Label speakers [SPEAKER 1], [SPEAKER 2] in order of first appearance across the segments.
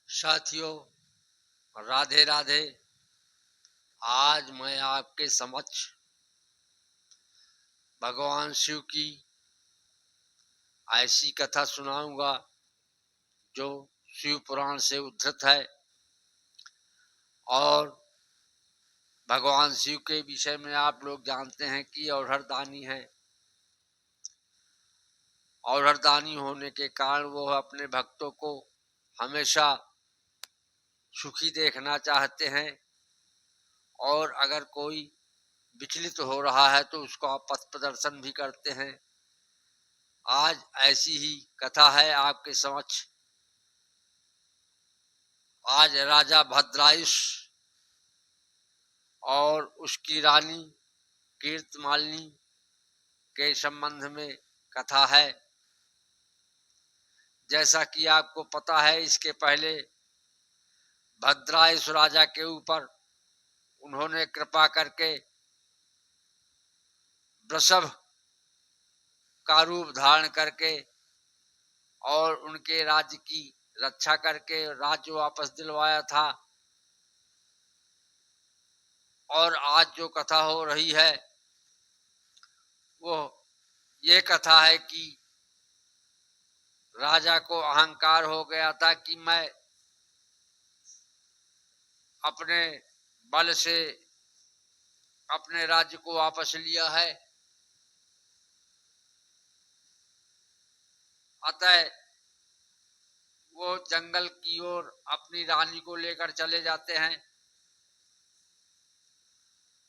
[SPEAKER 1] साथियों, राधे राधे। आज मैं आपके समक्ष भगवान शिव की ऐसी कथा सुनाऊंगा जो शिव पुराण से उद्धृत है और भगवान शिव के विषय में आप लोग जानते हैं कि औढ़रदानी है। औढ़रदानी होने के कारण वो अपने भक्तों को हमेशा सुखी देखना चाहते हैं और अगर कोई विचलित हो रहा है तो उसको आप पथ प्रदर्शन भी करते हैं। आज ऐसी ही कथा है आपके समक्ष। आज राजा भद्रायुष और उसकी रानी कीर्तमालिनी के संबंध में कथा है। जैसा कि आपको पता है, इसके पहले भद्रायुष राजा के ऊपर उन्होंने कृपा करके वृषभ का रूप धारण करके और उनके राज्य की रक्षा करके राज्य वापस दिलवाया था। और आज जो कथा हो रही है वो ये कथा है कि राजा को अहंकार हो गया था कि मैं अपने बल से अपने राज्य को वापस लिया है, अतः वो जंगल की ओर अपनी रानी को लेकर चले जाते हैं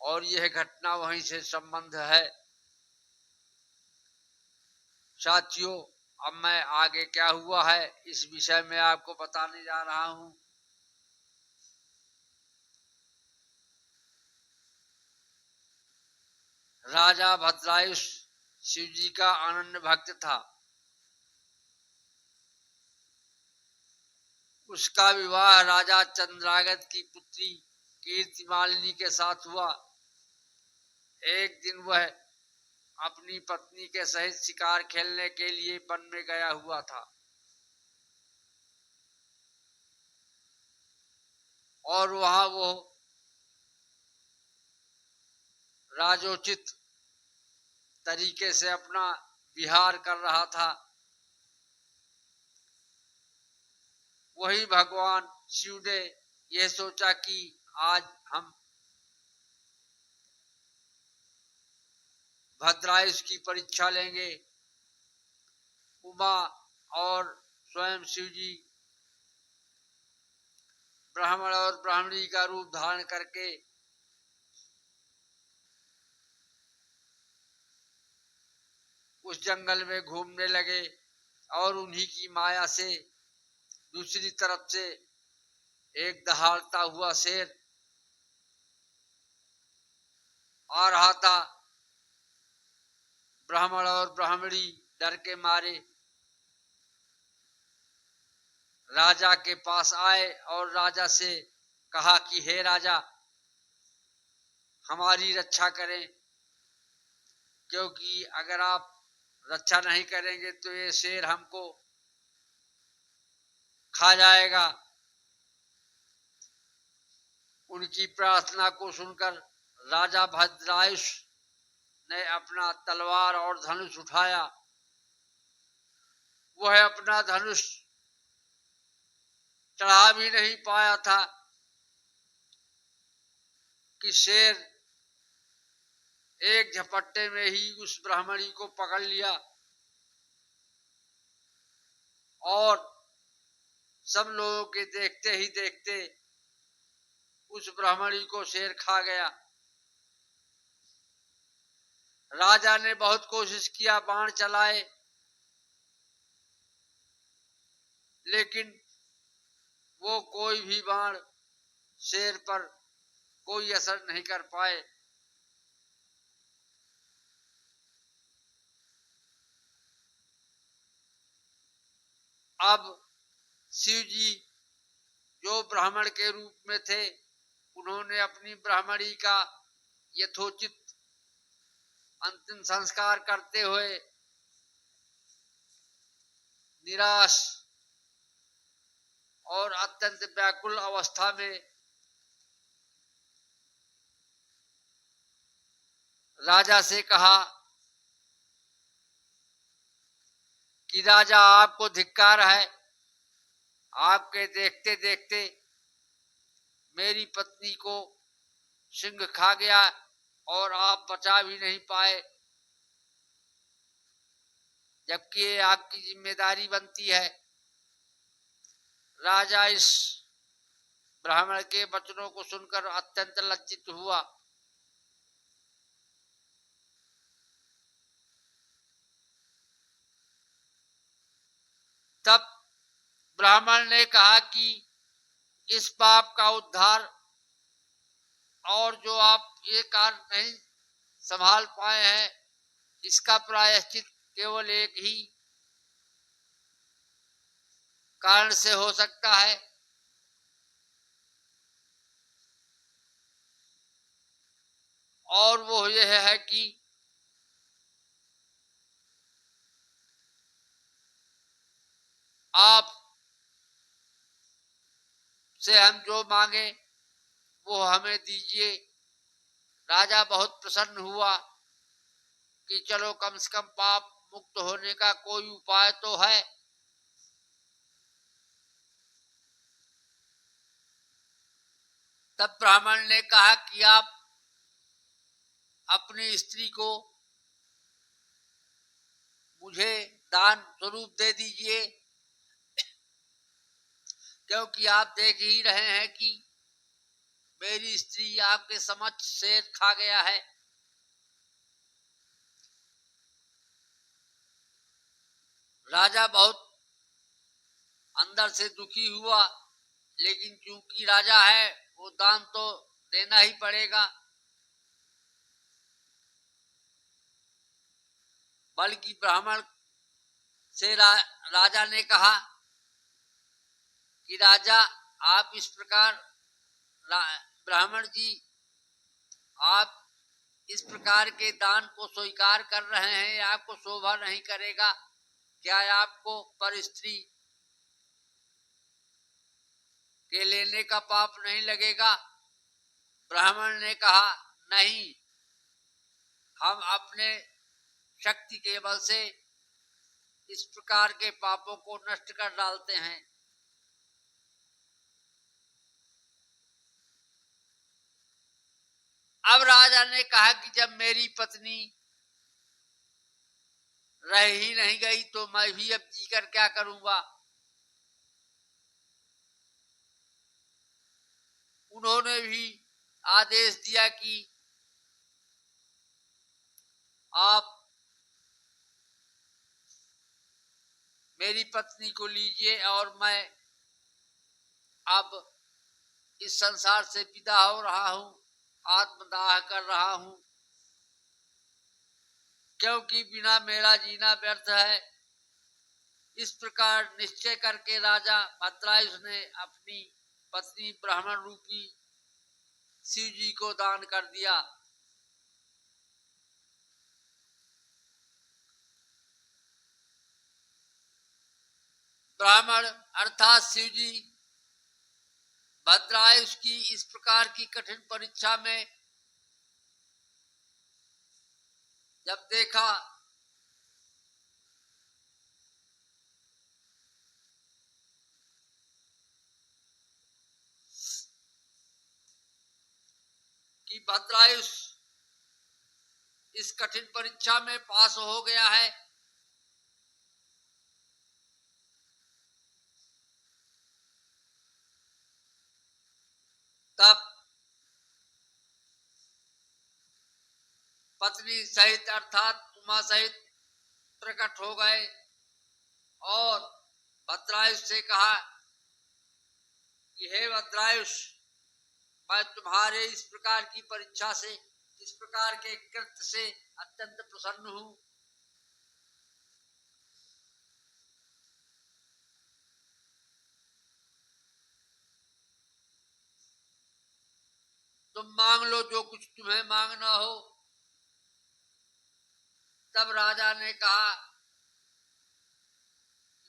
[SPEAKER 1] और यह घटना वहीं से संबंध है। साथियों, अब मैं आगे क्या हुआ है इस विषय में आपको बताने जा रहा हूं। राजा भद्रायुष शिव जी का अनन्य भक्त था। उसका विवाह राजा चंद्रागत की पुत्री कीर्तिमालिनी के साथ हुआ। एक दिन वह अपनी पत्नी के सहित शिकार खेलने के लिए वन में गया हुआ था और वहां वो राजोचित तरीके से अपना विहार कर रहा था। वही भगवान शिव ने यह सोचा कि आज हम भद्रायुष की परीक्षा लेंगे। उमा और स्वयं शिव जी ब्राह्मण और ब्राह्मणी का रूप धारण करके उस जंगल में घूमने लगे और उन्हीं की माया से दूसरी तरफ से एक दहाड़ता हुआ शेर आ रहा था। ब्राह्मण और ब्राह्मणी डर के मारे राजा के पास आए और राजा से कहा कि हे राजा, हमारी रक्षा करें, क्योंकि अगर आप रक्षा नहीं करेंगे तो ये शेर हमको खा जाएगा। उनकी प्रार्थना को सुनकर राजा भद्रायुष ने अपना तलवार और धनुष उठाया। वह अपना धनुष चढ़ा भी नहीं पाया था कि शेर एक झपट्टे में ही उस ब्राह्मणी को पकड़ लिया और सब लोगों के देखते ही देखते उस ब्राह्मणी को शेर खा गया। राजा ने बहुत कोशिश किया, बाण चलाए, लेकिन वो कोई भी बाण शेर पर कोई असर नहीं कर पाए। अब शिव जी जो ब्राह्मण के रूप में थे, उन्होंने अपनी ब्राह्मणी का यथोचित अंतिम संस्कार करते हुए निराश और अत्यंत व्याकुल अवस्था में राजा से कहा कि राजा, आपको धिक्कार है, आपके देखते देखते मेरी पत्नी को सिंह खा गया और आप बचा भी नहीं पाए, जबकि ये आपकी जिम्मेदारी बनती है। राजा इस ब्राह्मण के वचनों को सुनकर अत्यंत लज्जित हुआ। तब ब्राह्मण ने कहा कि इस पाप का उद्धार और जो आप ये कार्य नहीं संभाल पाए हैं, इसका प्रायश्चित केवल एक ही कारण से हो सकता है, और वो यह है कि आप से हम जो मांगे वो हमें दीजिए। राजा बहुत प्रसन्न हुआ कि चलो कम से कम पाप मुक्त होने का कोई उपाय तो है। तब ब्राह्मण ने कहा कि आप अपनी स्त्री को मुझे दान स्वरूप दे दीजिए, क्योंकि आप देख ही रहे हैं कि मेरी स्त्री आपके समक्ष शेर खा गया है। राजा बहुत अंदर से दुखी हुआ, लेकिन चूंकि राजा है वो दान तो देना ही पड़ेगा। बल्कि ब्राह्मण से राजा ने कहा कि राजा, आप इस प्रकार, ब्राह्मण जी, आप इस प्रकार के दान को स्वीकार कर रहे हैं, आपको शोभा नहीं करेगा क्या? आपको पर स्त्री के लेने का पाप नहीं लगेगा? ब्राह्मण ने कहा, नहीं, हम अपने शक्ति के बल से इस प्रकार के पापों को नष्ट कर डालते हैं। अब राजा ने कहा कि जब मेरी पत्नी रह ही नहीं गई तो मैं भी अब जीकर क्या करूंगा। उन्होंने भी आदेश दिया कि आप मेरी पत्नी को लीजिए और मैं अब इस संसार से विदा हो रहा हूं, आत्मदाह कर रहा हूं, क्योंकि बिना मेरा जीना व्यर्थ है। इस प्रकार निश्चय करके राजा भद्रायुष ने अपनी पत्नी ब्राह्मण रूपी शिव जी को दान कर दिया। ब्राह्मण अर्थात शिव जी भद्रायुष की इस प्रकार की कठिन परीक्षा में जब देखा कि भद्रायुष इस कठिन परीक्षा में पास हो गया है, तब पत्नी सहित अर्थात उमा सहित प्रकट हो गए और भद्रायुष से कहा कि हे भद्रायुष, मैं तुम्हारे इस प्रकार की परीक्षा से, इस प्रकार के कृत्य से अत्यंत प्रसन्न हूं। तुम मांग लो जो कुछ तुम्हें मांगना हो। तब राजा ने कहा,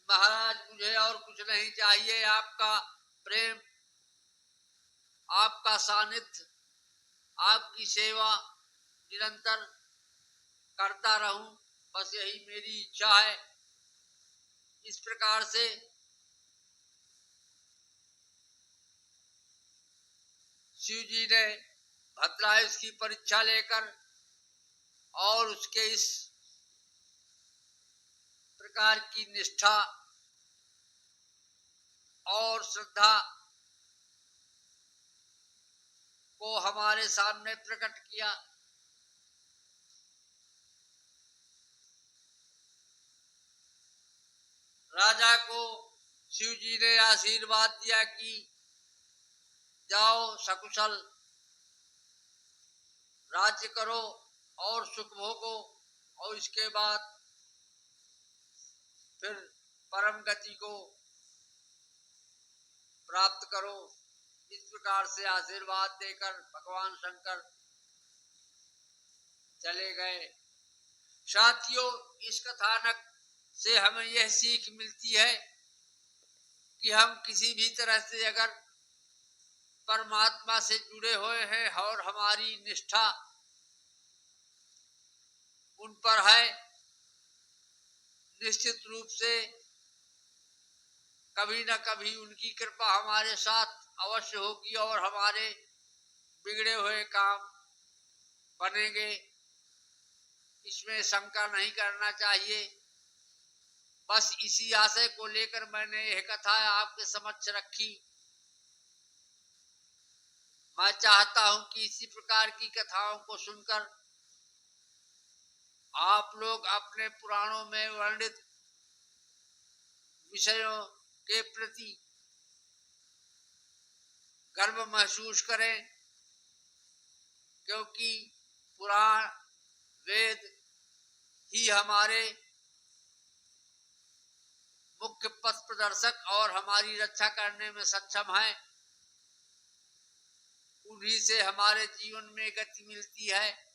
[SPEAKER 1] महाराज मुझे और कुछ नहीं चाहिए, आपका प्रेम, आपका सानिध्य, आपकी सेवा निरंतर करता रहूं, बस यही मेरी इच्छा है। इस प्रकार से शिव जी ने भद्रायुष की परीक्षा लेकर और उसके इस प्रकार की निष्ठा और श्रद्धा को हमारे सामने प्रकट किया। राजा को शिव जी ने आशीर्वाद दिया कि जाओ सकुशल राज्य करो और सुख भोगो और इसके बाद फिर परम गति को प्राप्त करो। इस प्रकार से आशीर्वाद देकर भगवान शंकर चले गए। साथियों, इस कथानक से हमें यह सीख मिलती है कि हम किसी भी तरह से अगर परमात्मा से जुड़े हुए हैं और हमारी निष्ठा उन पर है, निश्चित रूप से कभी न कभी उनकी कृपा हमारे साथ अवश्य होगी और हमारे बिगड़े हुए काम बनेंगे। इसमें शंका नहीं करना चाहिए। बस इसी आशय को लेकर मैंने यह कथा आपके समक्ष रखी। मैं चाहता हूं कि इसी प्रकार की कथाओं को सुनकर आप लोग अपने पुराणों में वर्णित विषयों के प्रति गर्व महसूस करें, क्योंकि पुराण वेद ही हमारे मुख्य पथ प्रदर्शक और हमारी रक्षा करने में सक्षम है। उन्हीं से हमारे जीवन में गति मिलती है।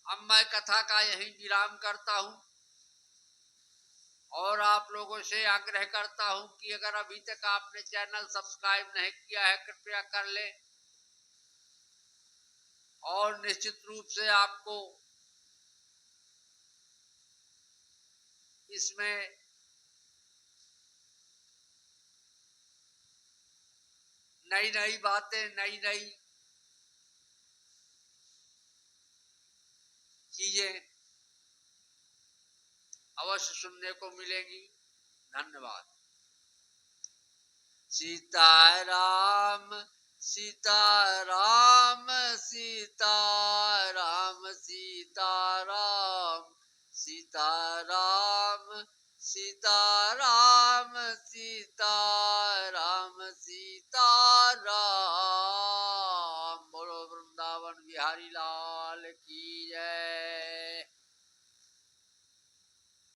[SPEAKER 1] अब मैं कथा का यही विराम करता हूं और आप लोगों से आग्रह करता हूं कि अगर अभी तक आपने चैनल सब्सक्राइब नहीं किया है, कृपया कर लें और निश्चित रूप से आपको इसमें नई नई बातें, नई नई चीजें अवश्य सुनने को मिलेगी। धन्यवाद। सीताराम सीताराम सीताराम सीताराम सीताराम सीताराम सीताराम सीताराम। बोलो वृंदावन बिहारी लाल की जय।